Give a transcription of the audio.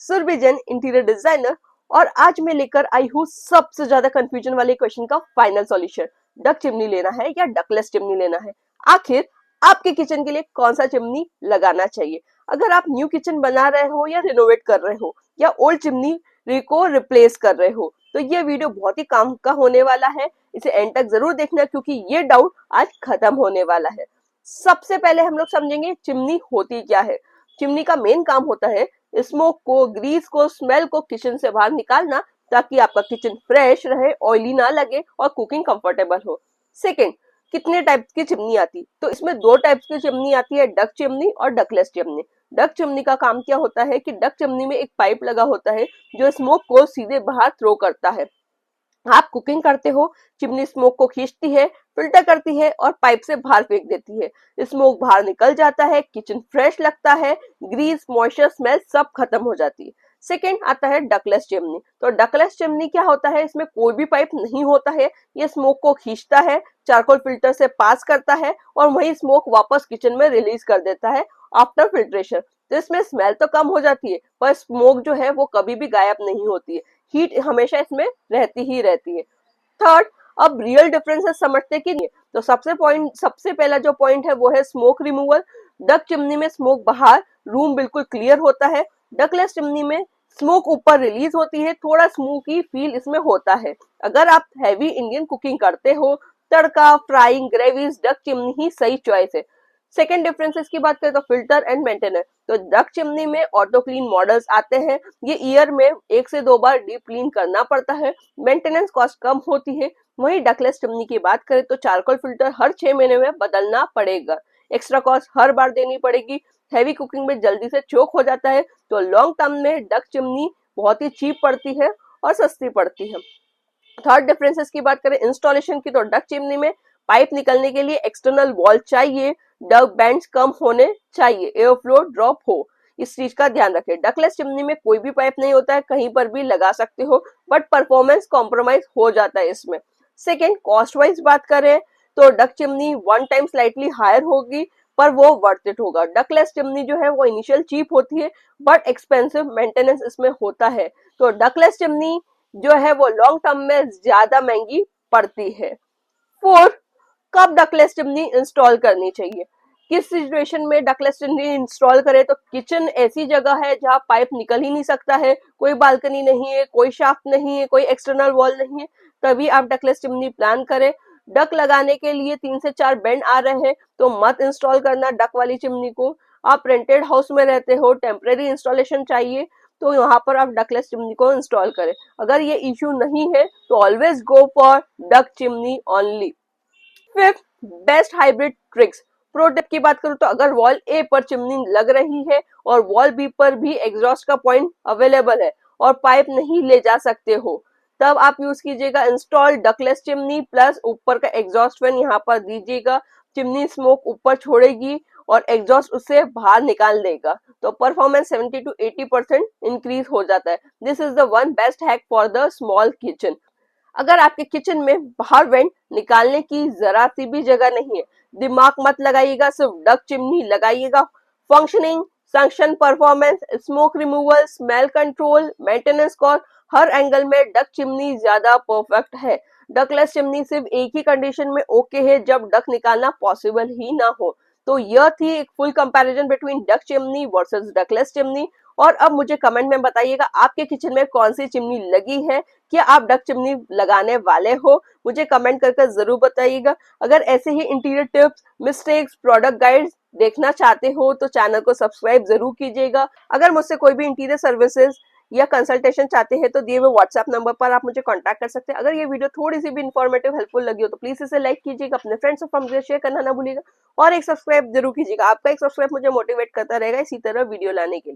Surabhi Jain, interior designer. और आज मैं लेकर आई हूँ सबसे ज्यादा कंफ्यूजन वाले क्वेश्चन का फाइनल सॉल्यूशन। डक चिमनी लेना है या डकलेस चिमनी लेना है? आखिर आपके किचन के लिए कौन सा चिमनी लगाना चाहिए? अगर आप न्यू किचन बना रहे हो या रिनोवेट कर रहे हो या ओल्ड चिमनी को रिप्लेस कर रहे हो तो ये वीडियो बहुत ही काम का होने वाला है। इसे एंड तक जरूर देखना क्योंकि ये डाउट आज खत्म होने वाला है। सबसे पहले हम लोग समझेंगे चिमनी होती क्या है। चिमनी का मेन काम होता है स्मोक को, ग्रीस को, स्मेल को किचन से बाहर निकालना ताकि आपका किचन फ्रेश रहे, ऑयली ना लगे और कुकिंग कंफर्टेबल हो। सेकंड, कितने टाइप की चिमनी आती? तो इसमें दो टाइप्स की चिमनी आती है, डक चिमनी और डकलेस चिमनी। डक चिमनी का काम क्या होता है कि डक चिमनी में एक पाइप लगा होता है जो स्मोक को सीधे बाहर थ्रो करता है। आप कुकिंग करते हो, चिमनी स्मोक को खींचती है, फिल्टर करती है और पाइप से बाहर फेंक देती है। स्मोक बाहर निकल जाता है, किचन फ्रेश लगता है, ग्रीस, मॉइस्चर, स्मेल सब खत्म हो जाती है। सेकेंड आता है डकलेस चिमनी। तो डकलेस चिमनी क्या होता है? इसमें कोई भी पाइप नहीं होता है, ये स्मोक को खींचता है, चारकोल फिल्टर से पास करता है और वही स्मोक वापस किचन में रिलीज कर देता है आफ्टर फिल्ट्रेशन। तो इसमें स्मेल तो कम हो जाती है पर स्मोक जो है वो कभी भी गायब नहीं होती है, हीट हमेशा इसमें रहती ही रहती है। थर्ड, अब रियल डिफरेंसेस समझते कि नहीं। तो सबसे पहला जो पॉइंट है वो है स्मोक रिमूवल। डक चिमनी में स्मोक बाहर, रूम बिल्कुल क्लियर होता है। डकलेस चिमनी में स्मोक ऊपर रिलीज होती है, थोड़ा स्मोकी फील इसमें होता है। अगर आप हैवी इंडियन कुकिंग करते हो, तड़का, फ्राइंग, ग्रेवीज, डक चिमनी ही सही चॉइस है। सेकेंड डिफरेंसेस की बात करें तो फिल्टर एंड मेंटेनेंस। तो डक चिमनी में ऑटो क्लीन मॉडल्स आते हैं, ये ईयर में 1 से 2 बार डीप क्लीन करना पड़ता है, मेंटेनेंस कॉस्ट कम होती है। वहीं डकलेस चिमनी की बात करें तो चारकोल फिल्टर हर 6 महीने में बदलना पड़ेगा, एक्स्ट्रा कॉस्ट हर बार देनी पड़ेगी, हैवी कुकिंग में जल्दी से चोक हो जाता है। तो लॉन्ग टर्म में डक चिमनी बहुत ही चीप पड़ती है और सस्ती पड़ती है। थर्ड डिफरेंसेस की बात करें इंस्टॉलेशन की तो डक चिमनी में पाइप निकलने के लिए एक्सटर्नल वॉल चाहिए, डक बैंड्स कम होने चाहिए, एयर फ्लो ड्रॉप हो, इस चीज का ध्यान रखें। डकलेस चिमनी में कोई भी पाइप नहीं होता है, कहीं पर भी लगा सकते हो बट परफॉर्मेंस कॉम्प्रोमाइज हो जाता है इसमें। सेकेंड, कॉस्ट वाइज बात करें तो duct chimney one time slightly higher होगी पर वो वर्थ इट होगा। डकलेस चिमनी जो है वो इनिशियल चीप होती है बट एक्सपेंसिव मेंटेनेंस इसमें होता है। तो डकलेस चिमनी जो है वो लॉन्ग टर्म में ज्यादा महंगी पड़ती है। फोर्थ, कब डकलेस चिमनी इंस्टॉल करनी चाहिए? किस सिचुएशन में डकलेस चिमनी इंस्टॉल करें? तो किचन ऐसी जगह है जहां पाइप निकल ही नहीं सकता है, कोई बालकनी नहीं है, कोई शाफ्ट नहीं है, कोई एक्सटर्नल वॉल नहीं है, तभी आप डकलेस चिमनी प्लान करें। डक लगाने के लिए 3 से 4 बेंड आ रहे हैं तो मत इंस्टॉल करना डक वाली चिमनी को। आप रेंटेड हाउस में रहते हो, टेम्परेरी इंस्टॉलेशन चाहिए तो यहाँ पर आप डकलेस चिमनी को इंस्टॉल करें। अगर ये इश्यू नहीं है तो always go for duck chimney only. Fifth, best hybrid tricks. Pro tip की बात करूं तो अगर वॉल ए पर चिमनी लग रही है और वॉल बी पर भी एग्जॉस्ट का पॉइंट अवेलेबल है और पाइप नहीं ले जा सकते हो, तब आप यूज कीजिएगा इंस्टॉल डकलेस चिमनी प्लस ऊपर का एग्जॉस्ट फैन यहाँ पर दीजिएगा। चिमनी स्मोक ऊपर छोड़ेगी और एग्जॉस्ट उससे बाहर निकाल देगा तो परफॉर्मेंस 70 to 80% इंक्रीज हो जाता है। This is the one best hack for the small kitchen. अगर आपके किचन में बाहर वेंट निकालने की जरा सी भी जगह नहीं है, दिमाग मत लगाइएगा, सिर्फ डक चिमनी लगाइएगा। Functioning, suction performance, smoke removal, smell control, maintenance cost, हर एंगल में डक चिमनी ज्यादा परफेक्ट है। डकलेस चिमनी सिर्फ एक ही कंडीशन में ओके है जब डक निकालना पॉसिबल ही ना हो। तो यह थी एक full comparison between duck chimney versus ductless chimney. और अब मुझे कमेंट में बताइएगा आपके किचन में कौन सी चिमनी लगी है, क्या आप डक चिमनी लगाने वाले हो? मुझे कमेंट करके जरूर बताइएगा। अगर ऐसे ही interior tips, mistakes, product guides देखना चाहते हो तो चैनल को सब्सक्राइब जरूर कीजिएगा। अगर मुझसे कोई भी इंटीरियर सर्विसेज या कंसल्टेशन चाहते हैं तो दिए हुए व्हाट्सएप नंबर पर आप मुझे कांटेक्ट कर सकते हैं। अगर ये वीडियो थोड़ी सी भी इन्फॉर्मेटिव हेल्पफुल लगी हो तो प्लीज इसे लाइक कीजिएगा, अपने फ्रेंड्स और फैमिली शेयर करना ना भूलिएगा और एक सब्सक्राइब जरूर कीजिएगा। आपका एक सब्सक्राइब मुझे मोटिवेट करता रहेगा इसी तरह वीडियो लाने के लिए।